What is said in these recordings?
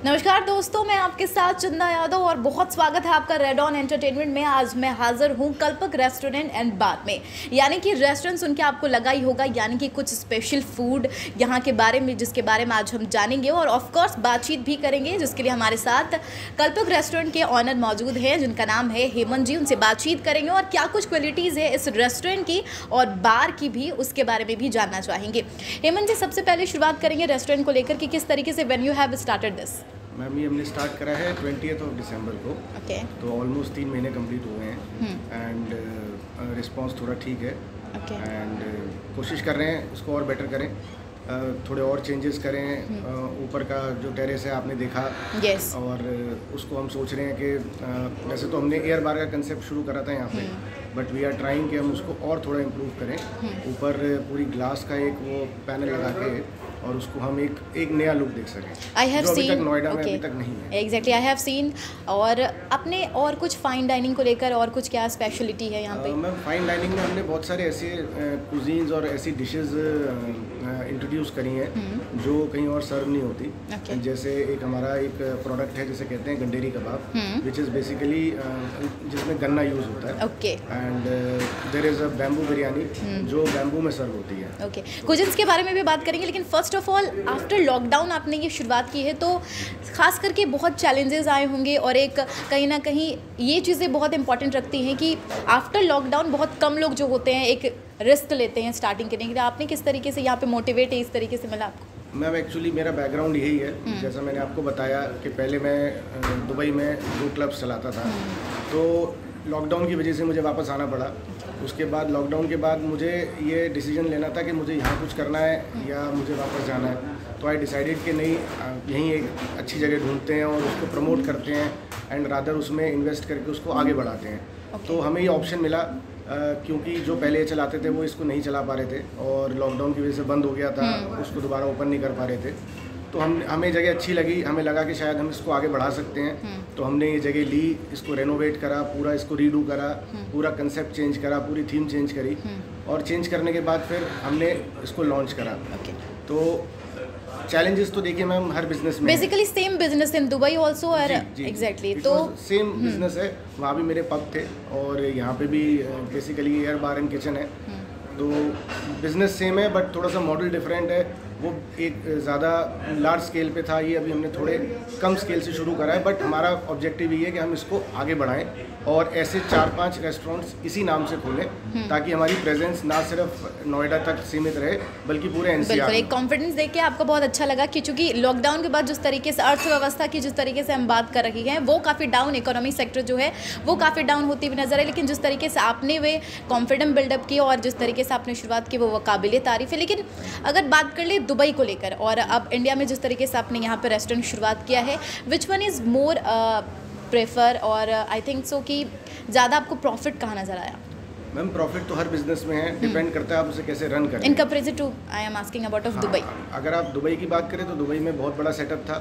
नमस्कार दोस्तों, मैं आपके साथ चंदा यादव और बहुत स्वागत है आपका रेड ऑन एंटरटेनमेंट में। आज मैं हाजिर हूँ कल्पक रेस्टोरेंट एंड बार में। यानी कि रेस्टोरेंट सुन के आपको लगा ही होगा, यानी कि कुछ स्पेशल फूड यहाँ के बारे में, जिसके बारे में आज हम जानेंगे और ऑफ कोर्स बातचीत भी करेंगे, जिसके लिए हमारे साथ कल्पक रेस्टोरेंट के ऑनर मौजूद हैं, जिनका नाम है हेमंत जी। उनसे बातचीत करेंगे और क्या कुछ क्वालिटीज़ है इस रेस्टोरेंट की और बार की भी, उसके बारे में भी जानना चाहेंगे। हेमंत जी, सबसे पहले शुरुआत करेंगे रेस्टोरेंट को लेकर कि किस तरीके से when you have started this. Ma'am ये हमने स्टार्ट करा है 20th ऑफ दिसंबर को। तो ऑलमोस्ट 3 महीने कंप्लीट हुए हैं एंड रिस्पांस थोड़ा ठीक है एंड कोशिश कर रहे हैं इसको और बेटर करें, थोड़े और चेंजेस करें। ऊपर का जो टेरेस है आपने देखा, और उसको हम सोच रहे हैं कि वैसे तो हमने एयर बार का कंसेप्ट शुरू करा था यहाँ पे, बट वी आर ट्राइंग कि हम उसको और थोड़ा इम्प्रूव करें। ऊपर पूरी ग्लास का एक वो पैनल लगा के और उसको हम एक नया लुक देख सकें। आई हैव सीन, अभी तक नोएडा में अभी तक नहीं है। Exactly, I have seen. और अपने और कुछ फाइन डाइनिंग को लेकर और कुछ क्या स्पेशलिटी है यहाँ पे? मैम फाइन डाइनिंग में हमने बहुत सारे ऐसे कुजीन्स और ऐसी डिशेस इंट्रोड्यूस करी हैं जो कहीं और सर्व नहीं होती। जैसे एक हमारा एक प्रोडक्ट है जिसे कहते हैं गंडेरी कबाब, विच इज़ बेसिकली जिसमें गन्ना यूज़ होता है। And there is a bamboo biryani जो बैम्बू में सर्व होती है। कुजिन्स के बारे में भी बात करेंगे, लेकिन first of all after lockdown आपने ये शुरुआत की है, तो खास करके बहुत चैलेंजेस आए होंगे और एक कहीं ना कहीं ये चीज़ें बहुत इंपॉर्टेंट रखती हैं कि आफ्टर लॉकडाउन बहुत कम लोग जो होते हैं एक रिस्क लेते हैं स्टार्टिंग करने के लिए। आपने किस तरीके से यहाँ पे मोटिवेट है इस तरीके से मिला आपको? मैम एक्चुअली मेरा बैकग्राउंड यही है, जैसा मैंने आपको बताया कि पहले मैं दुबई में 2 क्लब्स चलाता था, तो लॉकडाउन की वजह से मुझे वापस आना पड़ा। उसके बाद लॉकडाउन के बाद मुझे ये डिसीजन लेना था कि मुझे यहाँ कुछ करना है या मुझे वापस जाना है। तो आई डिसाइडेड कि नहीं, यहीं एक अच्छी जगह ढूंढते हैं और उसको प्रमोट करते हैं एंड रादर उसमें इन्वेस्ट करके उसको आगे बढ़ाते हैं। तो हमें ये ऑप्शन मिला क्योंकि जो पहले चलाते थे वो इसको नहीं चला पा रहे थे और लॉकडाउन की वजह से बंद हो गया था, उसको दोबारा ओपन नहीं कर पा रहे थे। तो हमें जगह अच्छी लगी, हमें लगा कि शायद हम इसको आगे बढ़ा सकते हैं। तो हमने ये जगह ली, इसको रेनोवेट करा, पूरा इसको रीडू करा, पूरा कंसेप्ट चेंज करा, पूरी थीम चेंज करी और चेंज करने के बाद फिर हमने इसको लॉन्च करा। तो चैलेंजेस तो देखिए मैम हर बिजनेस में basically same business in Dubai also और एग्जैक्टली तो सेम बिजनेस है। वहाँ भी मेरे पब थे और यहाँ पे भी basically air bar and kitchen है। तो बिजनेस सेम है बट थोड़ा सा मॉडल डिफरेंट है। वो एक ज़्यादा लार्ज स्केल पे था, ये अभी हमने थोड़े कम स्केल से शुरू करा है। बट हमारा ऑब्जेक्टिव ये है कि हम इसको आगे बढ़ाएं और ऐसे 4-5 रेस्टोरेंट्स इसी नाम से खोलें ताकि हमारी प्रेजेंस ना सिर्फ नोएडा तक सीमित रहे बल्कि पूरे एनसीआर। एक कॉन्फिडेंस देख के आपको बहुत अच्छा लगा कि चूंकि लॉकडाउन के बाद जिस तरीके से अर्थव्यवस्था की जिस तरीके से हम बात कर रही हैं वो काफ़ी डाउन, इकोनॉमी सेक्टर जो है वो काफ़ी डाउन होती हुई नजर है, लेकिन जिस तरीके से आपने वे कॉन्फिडेंस बिल्डअप की और जिस तरीके से आपने शुरुआत की वो काबिल तारीफ है। लेकिन अगर बात कर ले दुबई को लेकर और अब इंडिया में जिस तरीके से आपने यहाँ पर रेस्टोरेंट शुरुआत किया है, which one is more prefer और आई थिंक सो कि ज़्यादा आपको प्रॉफिट कहाँ नज़र आया? मैम प्रॉफिट तो हर बिजनेस में है, डिपेंड करता है आप उसे कैसे रन करें। In comparison to I am asking about of Dubai. अगर आप दुबई की बात करें तो दुबई में बहुत बड़ा सेटअप था,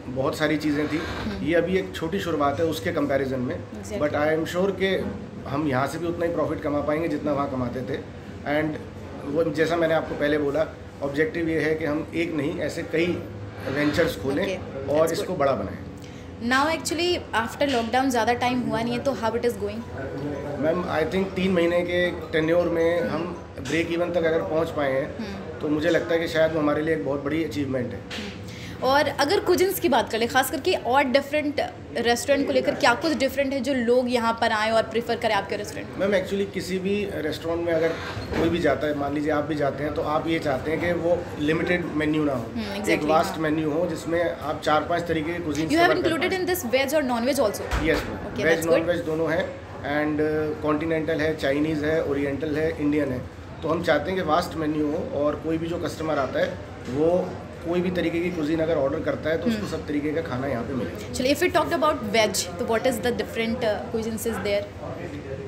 बहुत सारी चीज़ें थी। ये अभी एक छोटी शुरुआत है उसके कंपैरिजन में, बट आई एम श्योर कि हम यहाँ से भी उतना ही प्रॉफिट कमा पाएंगे जितना वहाँ कमाते थे। एंड वो जैसा मैंने आपको पहले बोला, ऑब्जेक्टिव ये है कि हम एक नहीं ऐसे कई वेंचर्स खोलें और इसको बड़ा बनाएं। नाउ एक्चुअली आफ्टर लॉकडाउन ज़्यादा टाइम हुआ नहीं है, तो how it is going? Ma'am I think 3 महीने के टेन्योर में हम ब्रेक इवन तक अगर पहुंच पाए हैं तो मुझे लगता है कि शायद वो हमारे लिए एक बहुत बड़ी अचीवमेंट है। और अगर कुजिन्स की बात कर ले, खास करके और डिफरेंट रेस्टोरेंट को लेकर क्या कुछ डिफरेंट है जो लोग यहाँ पर आएँ और प्रेफर करें आपके रेस्टोरेंट? मैम एक्चुअली किसी भी रेस्टोरेंट में अगर कोई भी जाता है, मान लीजिए आप भी जाते हैं, तो आप ये चाहते हैं कि वो लिमिटेड मेन्यू ना हो, एक वास्ट मेन्यू हो जिसमें आप 4-5 तरीके के cuisines. You have included in this veg और non veg also? Yes, veg non veg दोनों है एंड कॉन्टिनेंटल है, चाइनीज़ है, ओरिएंटल है, इंडियन है। तो हम चाहते हैं कि वास्ट मेन्यू हो और कोई भी जो कस्टमर आता है वो कोई भी तरीके की कुजीन अगर ऑर्डर करता है तो उसको सब तरीके का खाना यहाँ पे मिलेगा। चलिए, if we talked about veg, तो what is the different cuisines is there?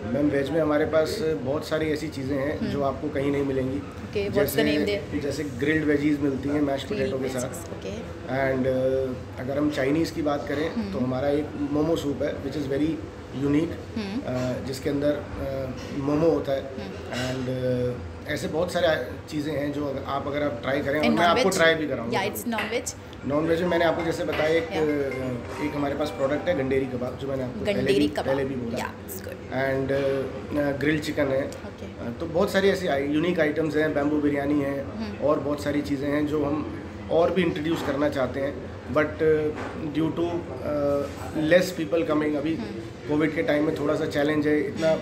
Ma'am veg में हमारे पास बहुत सारी ऐसी चीज़ें हैं जो आपको कहीं नहीं मिलेंगी। जैसे ग्रिल्ड वेजीज मिलती हैं मैश पोटैटो के साथ। एंड अगर हम चाइनीज़ की बात करें तो हमारा एक मोमो सूप है विच इज़ वेरी यूनिक, जिसके अंदर मोमो होता है एंड ऐसे बहुत सारे चीज़ें हैं जो अगर आप ट्राई करें, और मैं आपको ट्राई भी कराऊंगा। इट्स नॉन वेज में मैंने आपको जैसे बताया एक हमारे पास प्रोडक्ट है गंडेरी कबाब, जो मैंने आपको पहले भी बोला, एंड ग्रिल चिकन है। तो बहुत सारी ऐसी यूनिक आइटम्स हैं, बैम्बू बिरयानी है, और बहुत सारी चीज़ें हैं जो हम और भी इंट्रोड्यूस करना चाहते हैं, but due to less people coming, अभी कोविड के टाइम में थोड़ा सा चैलेंज है, इतना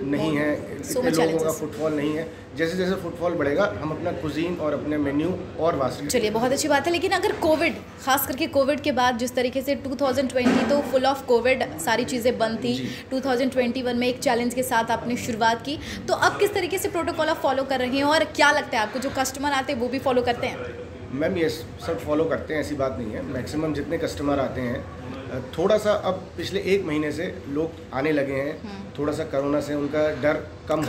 नहीं है, इतने लोगों का फुटफॉल नहीं है। जैसे जैसे फुटफॉल बढ़ेगा हम अपना कुजीन और अपने मेन्यू और वास्ट। चलिए बहुत अच्छी बात है, लेकिन अगर कोविड, खास करके कोविड के बाद जिस तरीके से 2020 तो फुल ऑफ कोविड सारी चीज़ें बंद थी, 2021 में एक चैलेंज के साथ आपने शुरुआत की, तो अब किस तरीके से प्रोटोकॉल आप फॉलो कर रहे हैं, और क्या लगता है आपको जो कस्टमर आते हैं वो भी फॉलो करते हैं? मैम ये सब फॉलो करते हैं, ऐसी बात नहीं है। मैक्सिमम जितने कस्टमर आते हैं, थोड़ा सा अब पिछले 1 महीने से लोग आने लगे हैं, थोड़ा सा कोरोना से उनका डर कम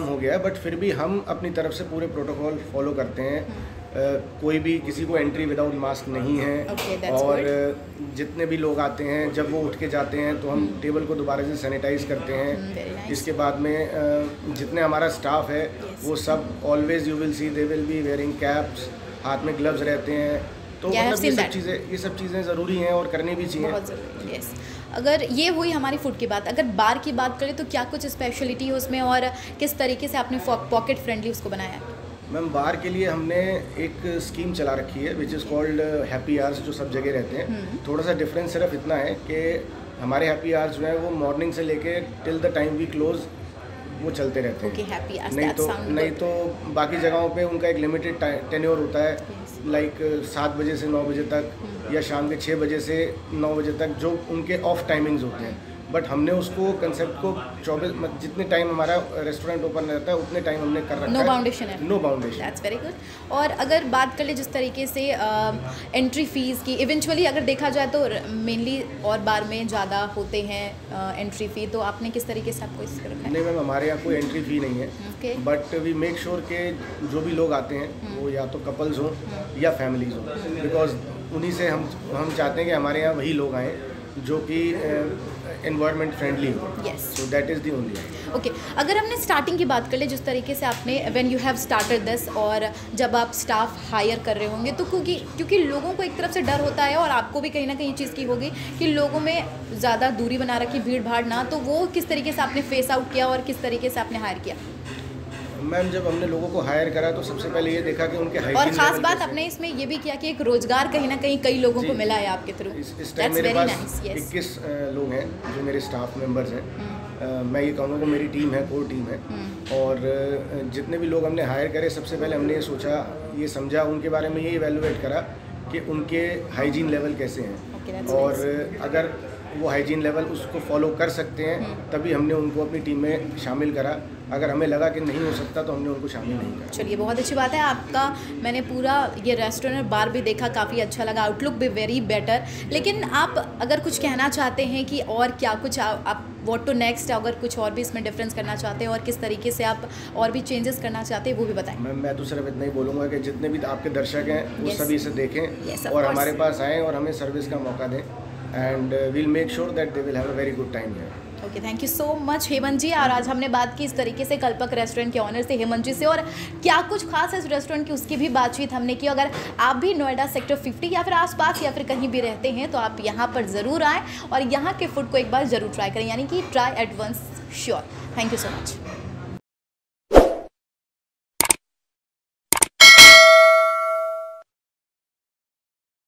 हो गया है, बट फिर भी हम अपनी तरफ से पूरे प्रोटोकॉल फॉलो करते हैं। कोई भी किसी को एंट्री विदाउट मास्क नहीं है, और जितने भी लोग आते हैं जब वो उठ के जाते हैं तो हम टेबल को दोबारा से सैनिटाइज करते हैं। इसके बाद में जितने हमारा स्टाफ है वो सब always you will see they will be wearing caps, हाथ में ग्लव्स रहते हैं, तो मतलब ये सब चीज़ें ज़रूरी हैं और करनी भी चाहिए। यस। अगर ये हुई हमारी फूड की बात, अगर बार की बात करें तो क्या कुछ स्पेशलिटी है उसमें, और किस तरीके से आपने पॉकेट फ्रेंडली उसको बनाया है? मैम बार के लिए हमने एक स्कीम चला रखी है which is called happy hours, जो सब जगह रहते हैं। थोड़ा सा डिफरेंस सिर्फ इतना है कि हमारे हैप्पी आवर्स जो है वो मॉर्निंग से लेके till the time we close वो चलते रहते हैं। नहीं तो बाकी जगहों पे उनका एक लिमिटेड टेन्योर होता है, लाइक 7 बजे से 9 बजे तक, या शाम के 6 बजे से 9 बजे तक, जो उनके ऑफ टाइमिंग्स होते हैं। बट हमने उसको कंसेप्ट को 24 जितने टाइम हमारा रेस्टोरेंट ओपन रहता है उतने टाइम हमने कर रखा है। नो बाउंडेशन है। No boundation. That's very good. और अगर बात कर ले जिस तरीके से एंट्री फीस की, इवेंचुअली अगर देखा जाए तो मेनली और बार में ज़्यादा होते हैं एंट्री फ़ी, तो आपने किस तरीके से आपको इस रखा है? नहीं मैम, हमारे यहाँ कोई एंट्री फ़ी नहीं है, बट वी मेक श्योर के जो भी लोग आते हैं वो या तो कपल्स हों या फैमिलीज हों, बिकॉज उन्हीं से हम चाहते हैं कि हमारे यहाँ वही लोग आएँ जो कि एनवायरनमेंट फ्रेंडली हो। So that is the only. Okay, अगर हमने स्टार्टिंग की बात कर ले, जिस तरीके से आपने when you have started this, और जब आप स्टाफ हायर कर रहे होंगे तो क्योंकि लोगों को एक तरफ से डर होता है, और आपको भी कहीं ना कहीं चीज़ की होगी कि लोगों में ज़्यादा दूरी बना रखी, भीड़ भाड़ ना, तो वो किस तरीके से आपने फेस आउट किया और किस तरीके से आपने हायर किया? मैम जब हमने लोगों को हायर करा तो सबसे पहले ये देखा कि उनके हाइजीन, और खास बात आपने इसमें ये भी किया कि एक रोजगार कहीं ना कहीं कई लोगों को मिला है आपके थ्रू। इस टाइम मेरे पास 21 लोग हैं जो मेरे स्टाफ मेंबर्स हैं। मैं ये कहूँगा कि मेरी टीम है, कोर टीम है, और जितने भी लोग हमने हायर करे सबसे पहले हमने ये सोचा, ये समझा, उनके बारे में ये इवेलुएट करा कि उनके हाइजीन लेवल कैसे हैं, और अगर वो हाइजीन लेवल उसको फॉलो कर सकते हैं तभी हमने उनको अपनी टीम में शामिल करा। अगर हमें लगा कि नहीं हो सकता तो हमने उनको शामिल नहीं करा। चलिए बहुत अच्छी बात है। आपका मैंने पूरा ये रेस्टोरेंट बार भी देखा, काफ़ी अच्छा लगा, आउटलुक भी वेरी बेटर। लेकिन आप अगर कुछ कहना चाहते हैं कि और क्या कुछ आप व्हाट टू नेक्स्ट, अगर कुछ और भी इसमें डिफरेंस करना चाहते हैं और किस तरीके से आप और भी चेंजेस करना चाहते हैं वो भी बताएं। मैं तो सिर्फ इतना ही बोलूँगा कि जितने भी आपके दर्शक हैं वो सभी इसे देखें और हमारे पास आएँ और हमें सर्विस का मौका दें, and we'll make sure that they will have a very good time here. Okay, thank you so much Hemant ji. और आज हमने बात की इस तरीके से कल्पक रेस्टोरेंट के ऑनर से हेमंत जी से, और क्या कुछ खास है इस रेस्टोरेंट की उसकी भी बातचीत हमने की। अगर आप भी नोएडा सेक्टर 50 या फिर आसपास या फिर कहीं भी रहते हैं तो आप यहाँ पर ज़रूर आएँ और यहाँ के फूड को एक बार ज़रूर ट्राई करें, यानी कि try at once sure. Thank you so much.